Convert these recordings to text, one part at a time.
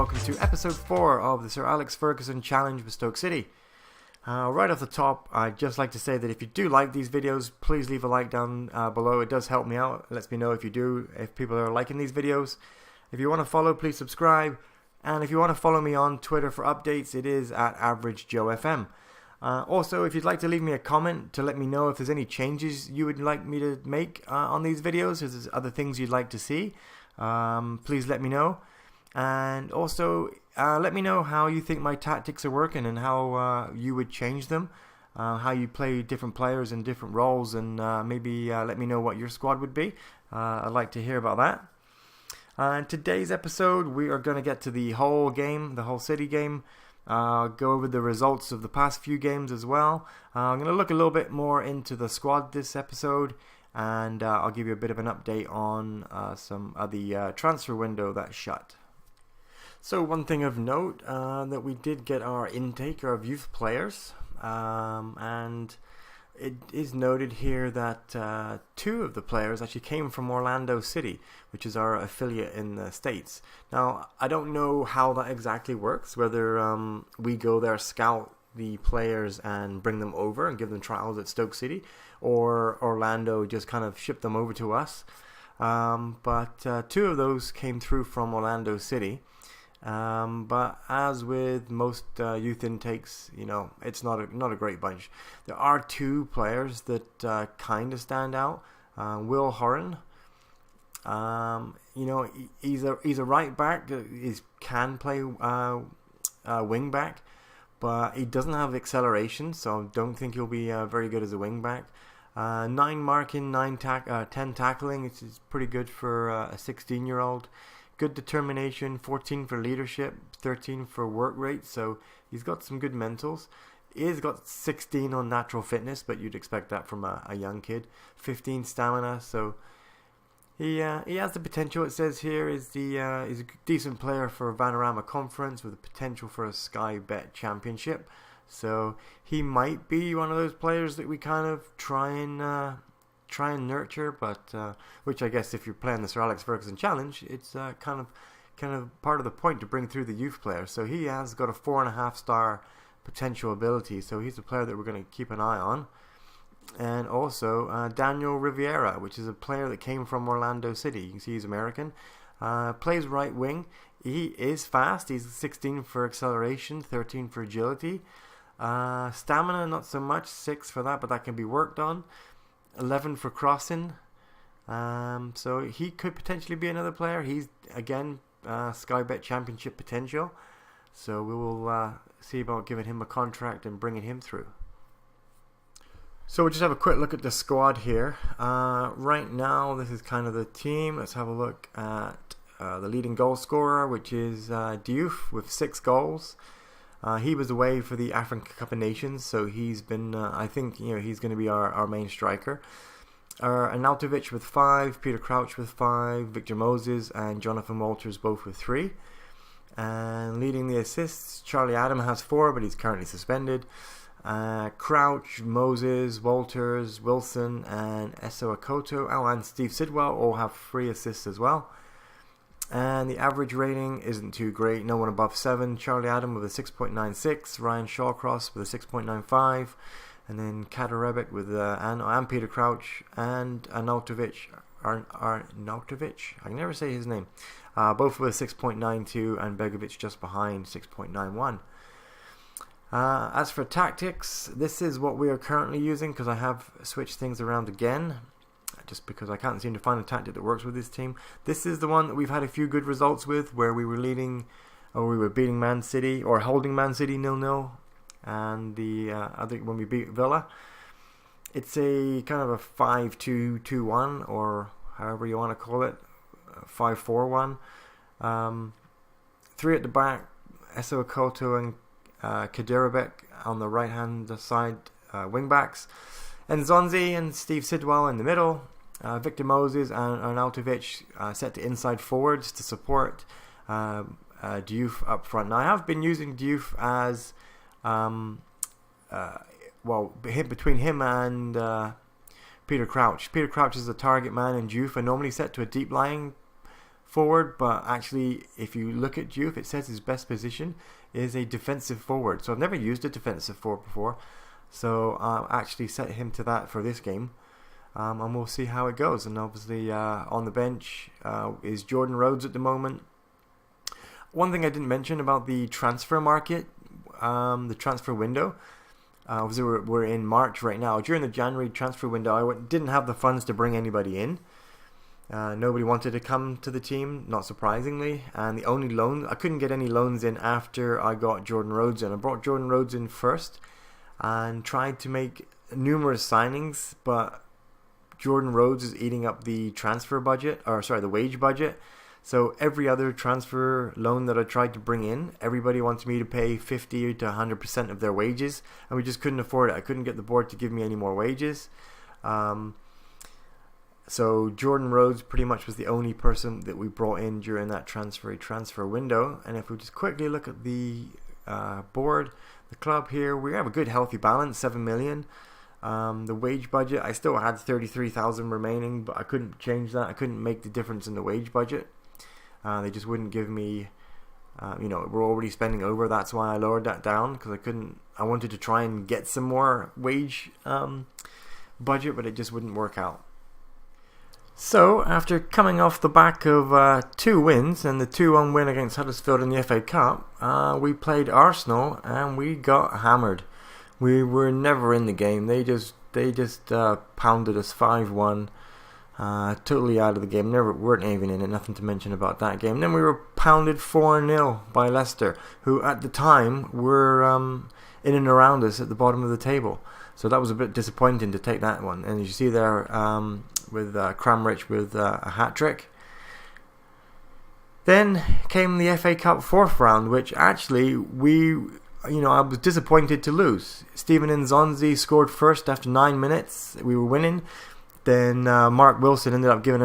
welcome to episode 4 of the Sir Alex Ferguson Challenge with Stoke City. Right off the top, I'd just like to say that if you do like these videos, please leave a like down below. It does help me out. It lets me know if people are liking these videos. If you want to follow, please subscribe. And if you want to follow me on Twitter for updates, it is at AverageJoeFM. Also, if you'd like to leave me a comment to let me know if there's any changes you would like me to make on these videos, if there's other things you'd like to see, please let me know. And also, let me know how you think my tactics are working and how you would change them, how you play different players in different roles, and maybe let me know what your squad would be. I'd like to hear about that. In today's episode, we are going to get to the whole game, the whole City game, go over the results of the past few games as well. I'm going to look a little bit more into the squad this episode, and I'll give you a bit of an update on some of the transfer window that's shut. So one thing of note, that we did get our intake of youth players, and it is noted here that 2 of the players actually came from Orlando City, which is our affiliate in the States. Now, I don't know how that exactly works, whether we go there, scout the players and bring them over and give them trials at Stoke City, or Orlando just kind of ship them over to us. But 2 of those came through from Orlando City. But as with most youth intakes, you know, it's not a great bunch. There are 2 players that kind of stand out. Will Horan, you know, he's a right back. He can play wing back, but he doesn't have acceleration, so I don't think he'll be very good as a wing back. 9 marking, 10 tackling, which is pretty good for a 16-year-old. Good determination, 14 for leadership, 13 for work rate, so he's got some good mentals. He's got 16 on natural fitness, but you'd expect that from a young kid. 15 stamina, so he has the potential. It says here he's a decent player for a Vanarama Conference with the potential for a Sky Bet Championship. So he might be one of those players that we kind of try and nurture, but which I guess if you're playing the Sir Alex Ferguson Challenge, it's kind of part of the point to bring through the youth player. So he has got a 4.5 star potential ability, so he's a player that we're going to keep an eye on. And also Daniel Riviera, which is a player that came from Orlando City. You can see he's American, plays right wing. He is fast. He's 16 for acceleration, 13 for agility. Stamina not so much, 6 for that, but that can be worked on. 11 for crossing, so he could potentially be another player. He's again Sky Bet Championship potential, so we will see about giving him a contract and bringing him through. So we'll just have a quick look at the squad here. Right now, this is kind of the team. Let's have a look at the leading goal scorer, which is Diouf with 6 goals. He was away for the African Cup of Nations, so he's been, I think, you know, he's going to be our main striker. Arnautovic with 5, Peter Crouch with 5, Victor Moses and Jonathan Walters both with 3. And leading the assists, Charlie Adam has 4, but he's currently suspended. Crouch, Moses, Walters, Wilson and Eso Akoto, and Steve Sidwell all have 3 assists as well. And the average rating isn't too great. No one above 7. Charlie Adam with a 6.96. Ryan Shawcross with a 6.95. And then Kaderebic with and Peter Crouch and Arnautovic. Arnautovic? I can never say his name. Both with a 6.92 and Begovic just behind, 6.91. As for tactics, this is what we are currently using because I have switched things around again, just because I can't seem to find a tactic that works with this team. This is the one that we've had a few good results with, where we were leading, or we were beating Man City, or holding Man City 0-0, and the other when we beat Villa. It's a kind of a 5-2-2-1, or however you want to call it, 5-4-1. 3 at the back, Eso Akoto and Kaderebic on the right hand side, wing backs, and Zonzi and Steve Sidwell in the middle. Victor Moses and Arnautovic set to inside forwards to support Diouf up front. Now I have been using Diouf as between him and Peter Crouch. Peter Crouch is the target man, and Diouf are normally set to a deep lying forward, but actually if you look at Diouf, it says his best position is a defensive forward. So I've never used a defensive forward before, so I actually set him to that for this game, and we'll see how it goes. And obviously on the bench is Jordan Rhodes at the moment. One thing I didn't mention about the transfer market, the transfer window. Obviously we're in March right now. During the January transfer window, I didn't have the funds to bring anybody in. Nobody wanted to come to the team, not surprisingly. And the only loan, I couldn't get any loans in after I got Jordan Rhodes in. I brought Jordan Rhodes in first and tried to make numerous signings, but Jordan Rhodes is eating up the transfer budget, or sorry, the wage budget. So every other transfer loan that I tried to bring in, everybody wants me to pay 50 to 100% of their wages, and we just couldn't afford it. I couldn't get the board to give me any more wages. So Jordan Rhodes pretty much was the only person that we brought in during that transfer window. And if we just quickly look at the board, the club here, we have a good healthy balance, 7 million. The wage budget, I still had 33,000 remaining, but I couldn't change that. I couldn't make the difference in the wage budget. They just wouldn't give me, we're already spending over. That's why I lowered that down, because I wanted to try and get some more wage budget, but it just wouldn't work out. So after coming off the back of 2 wins and the 2-1 win against Huddersfield in the FA Cup, we played Arsenal and we got hammered. We were never in the game. They just pounded us 5-1. Totally out of the game. Weren't even in it. Nothing to mention about that game. Then we were pounded 4-0 by Leicester, who at the time were in and around us at the bottom of the table. So that was a bit disappointing to take that one. And as you see there, with Cramrich with a hat-trick. Then came the FA Cup 4th round, which actually I was disappointed to lose. Steven Nzonzi scored first after 9 minutes. We were winning. Then Mark Wilson ended up giving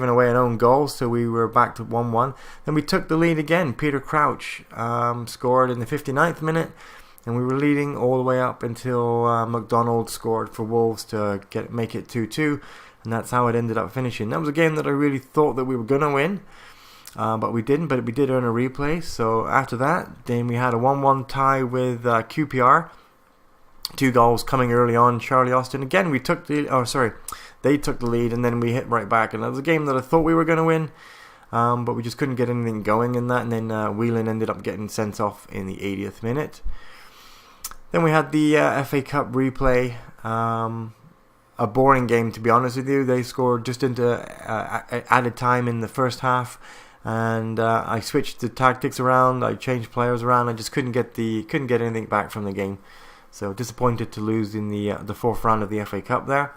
away an own goal, so we were back to 1-1. Then we took the lead again. Peter Crouch scored in the 59th minute, and we were leading all the way up until MacDonald scored for Wolves to make it 2-2, and that's how it ended up finishing. That was a game that I really thought that we were going to win, but we didn't, but we did earn a replay. So after that, then we had a 1-1 tie with QPR. 2 goals coming early on. Charlie Austin again. They took the lead, and then we hit right back. And that was a game that I thought we were going to win, but we just couldn't get anything going in that. And then Whelan ended up getting sent off in the 80th minute. Then we had the FA Cup replay. A boring game, to be honest with you. They scored just into added time in the first half, and I switched the tactics around. I changed players around. I just couldn't get anything back from the game. So disappointed to lose in the 4th round of the FA Cup there.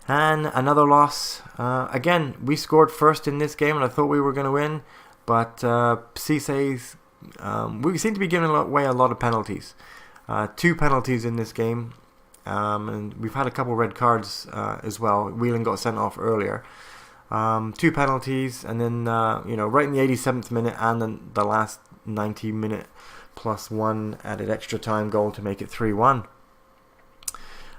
And another loss. Again, we scored first in this game, and I thought we were going to win. But Cisse's, we seem to be giving away a lot of penalties. 2 penalties in this game. And we've had a couple red cards as well. Whelan got sent off earlier. 2 penalties, and then right in the 87th minute and then the last 90-minute plus 1 added extra time goal to make it 3-1.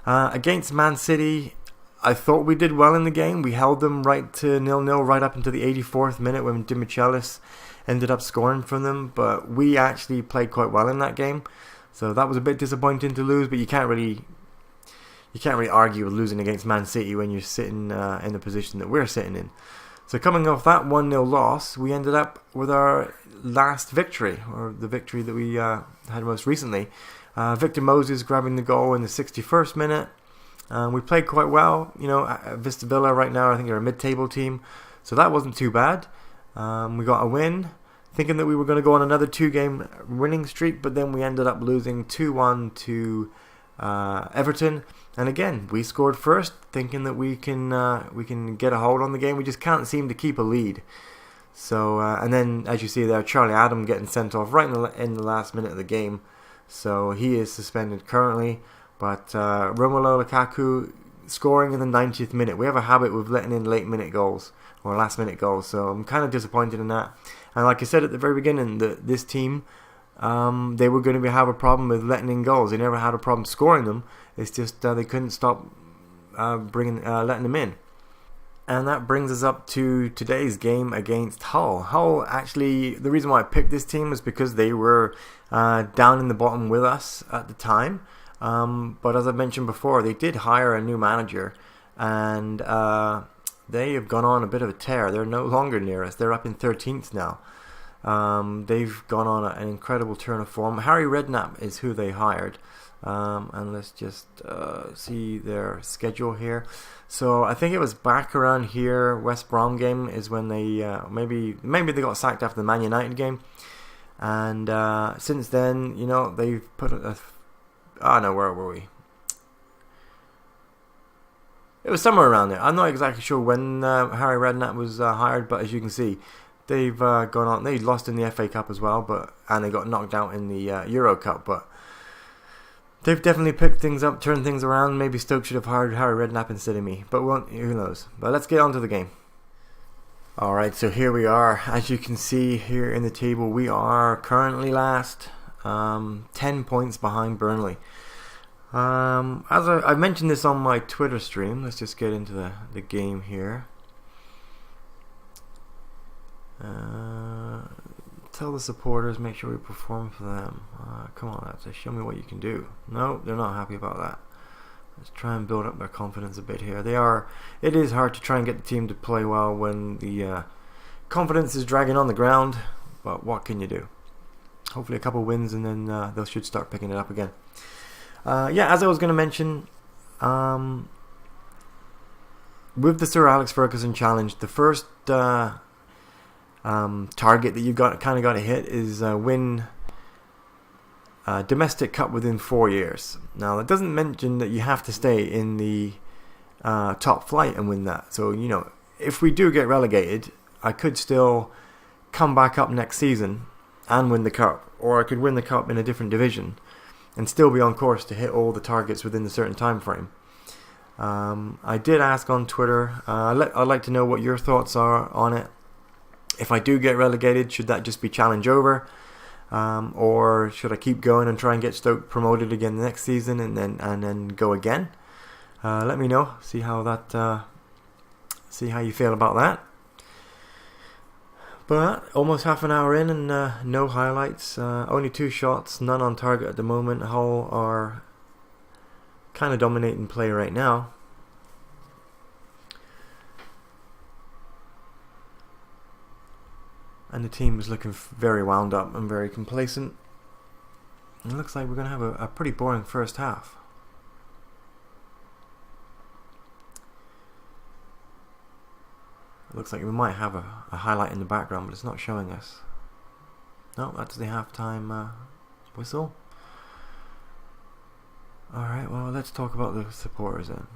Against Man City, I thought we did well in the game. We held them right to 0-0 right up into the 84th minute when Dimichelis ended up scoring from them. But we actually played quite well in that game. So that was a bit disappointing to lose, but you can't really argue with losing against Man City when you're sitting in the position that we're sitting in. So coming off that 1-0 loss, we ended up with our last victory, or the victory that we had most recently. Victor Moses grabbing the goal in the 61st minute. We played quite well. Vista Villa right now, I think, are a mid-table team, so that wasn't too bad. We got a win, thinking that we were going to go on another 2-game winning streak, but then we ended up losing 2-1 to Everton. And again, we scored first, thinking that we can get a hold on the game. We just can't seem to keep a lead. So and then, as you see there, Charlie Adam getting sent off right in the last minute of the game. So he is suspended currently. But Romelu Lukaku scoring in the 90th minute. We have a habit with letting in late minute goals or last minute goals. So I'm kind of disappointed in that. And like I said at the very beginning, this team, they were going to have a problem with letting in goals. They never had a problem scoring them. It's just they couldn't stop letting them in. And that brings us up to today's game against Hull. Hull, actually, the reason why I picked this team was because they were down in the bottom with us at the time. But as I mentioned before, they did hire a new manager, and they have gone on a bit of a tear. They're no longer near us. They're up in 13th now. They've gone on an incredible turn of form. Harry Redknapp is who they hired. And let's just see their schedule here. So I think it was back around here, West Brom game is when they maybe they got sacked after the Man United game, and since then, you know, they've put no, where were we? It was somewhere around there. I'm not exactly sure when Harry Redknapp was hired, but as you can see, they've gone on. They lost in the FA Cup as well, and they got knocked out in the Euro Cup, but they've definitely picked things up, turned things around. Maybe Stoke should have hired Harry Redknapp instead of me, but who knows. But let's get on to the game. Alright, so here we are. As you can see here in the table, we are currently last, 10 points behind Burnley. As I mentioned this on my Twitter stream, let's just get into the game here. Tell the supporters, make sure we perform for them. Come on, lads, show me what you can do. No, they're not happy about that. Let's try and build up their confidence a bit here. It is hard to try and get the team to play well when the confidence is dragging on the ground, but what can you do? Hopefully a couple wins and then they should start picking it up again. Yeah, as I was going to mention, with the Sir Alex Ferguson challenge, the first target that you've got to hit is win domestic cup within 4 years. Now that doesn't mention that you have to stay in the top flight and win that. So, you know, if we do get relegated, I could still come back up next season and win the cup, or I could win the cup in a different division and still be on course to hit all the targets within a certain time frame. I did ask on Twitter. I'd like to know what your thoughts are on it. If I do get relegated, should that just be challenge over, or should I keep going and try and get Stoke promoted again next season and then go again? Let me know. See how you feel about that. But almost half an hour in and no highlights. Only 2 shots, none on target at the moment. Hull are kind of dominating play right now. And the team is looking very wound up and very complacent. It looks like we're going to have a pretty boring first half. It looks like we might have a highlight in the background, but it's not showing us. No, that's the halftime whistle. Alright, well, let's talk about the supporters then.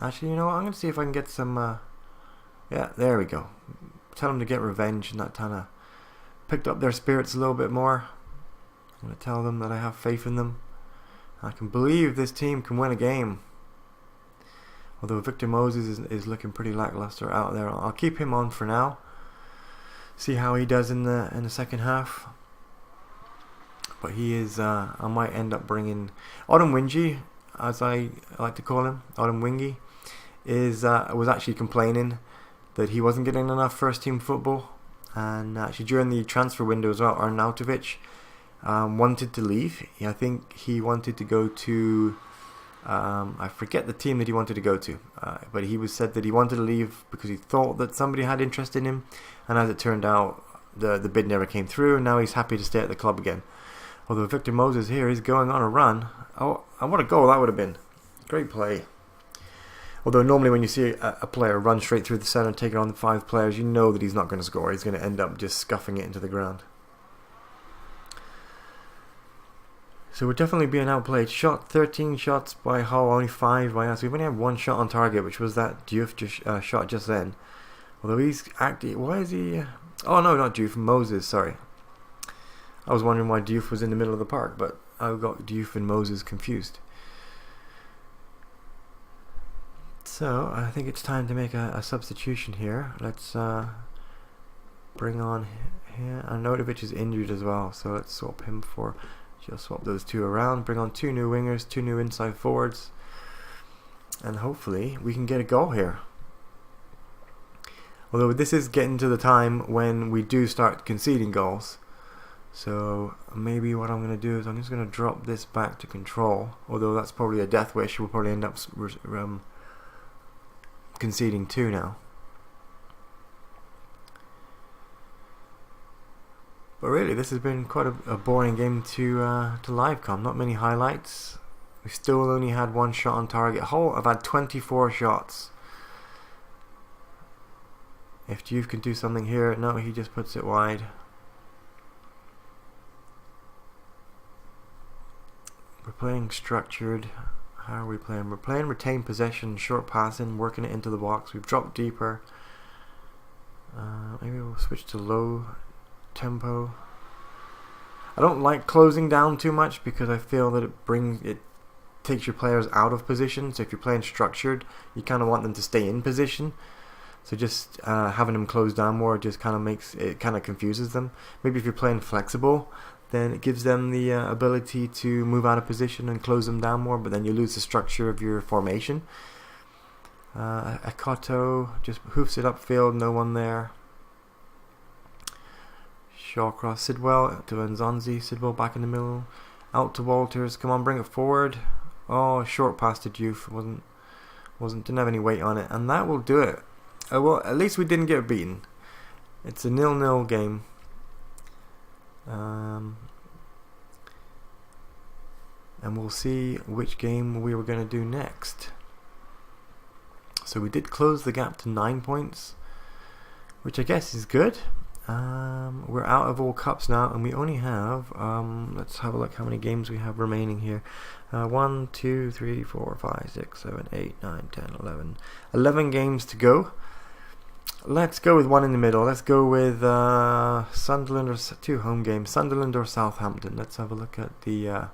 Actually, you know what? I'm going to see if I can get some... yeah, there we go. Tell them to get revenge, and that kind of picked up their spirits a little bit more. I'm going to tell them that I have faith in them. I can believe this team can win a game. Although Victor Moses is looking pretty lackluster out there. I'll keep him on for now. See how he does in the second half. But he is... I might end up bringing... Autumn Wingy, as I like to call him. Autumn Wingy was actually complaining that he wasn't getting enough first team football, and actually during the transfer window as well, Arnautovic wanted to leave. I think he wanted to go to I forget the team that he wanted to go to, but he said that he wanted to leave because he thought that somebody had interest in him, and as it turned out, the bid never came through, and now he's happy to stay at the club again. Although Victor Moses here is going on a run. Oh, what a goal that would have been. Great play. Although normally when you see a player run straight through the centre and take it on the 5 players, you know that he's not going to score. He's going to end up just scuffing it into the ground. So we're definitely being outplayed. 13 shots by Hull, only 5 by us. We've only had 1 shot on target, which was that Diouf shot just then. Although he's acting... Why is he... oh no, not Diouf, Moses, sorry. I was wondering why Diouf was in the middle of the park, but I got Diouf and Moses confused. So, I think it's time to make a substitution here. Let's bring on here. Arnautovic is injured as well, so let's swap him for... Just swap those 2 around. Bring on 2 new wingers, 2 new inside forwards. and hopefully we can get a goal here. Although this is getting to the time when we do start conceding goals. So maybe what I'm going to do is I'm just going to drop this back to control. Although that's probably a death wish. We'll probably end up conceding 2 now. But really, this has been quite a boring game to live com. Not many highlights. We still only had 1 shot on target. I've had 24 shots. If Juve can do something here, no, he just puts it wide. We're playing structured. How are we playing? We're playing retained possession, short passing, working it into the box. We've dropped deeper. Maybe we'll switch to low tempo. I don't like closing down too much because I feel that it takes your players out of position. So if you're playing structured, you kind of want them to stay in position. So just having them close down more just kind of confuses them. Maybe if you're playing flexible, then it gives them the ability to move out of position and close them down more, but then you lose the structure of your formation. Akoto just hoofs it upfield, no one there. Shaw cross Sidwell to Nzonzi. Sidwell back in the middle, out to Walters. Come on, bring it forward. Oh, short pass to Diouf. Didn't have any weight on it, and that will do it. Well, at least we didn't get beaten. It's a 0-0 game. And we'll see which game we were going to do next. So we did close the gap to 9 points, which I guess is good. We're out of all cups now, and we only have let's have a look how many games we have remaining here. 1, 2, 3, 4, 5, 6, 7, 8, 9, 10, 11. 11 games to go. Let's go with one in the middle. Let's go with Sunderland, or 2 home games, Sunderland or Southampton. Let's have a look at the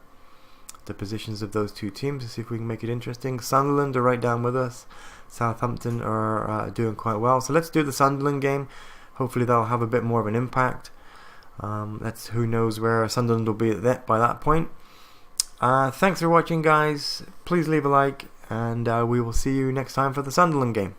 positions of those 2 teams to see if we can make it interesting. Sunderland are right down with us. Southampton are doing quite well. So let's do the Sunderland game. Hopefully that'll have a bit more of an impact. Who knows where Sunderland will be by that point. Thanks for watching, guys. Please leave a like, and we will see you next time for the Sunderland game.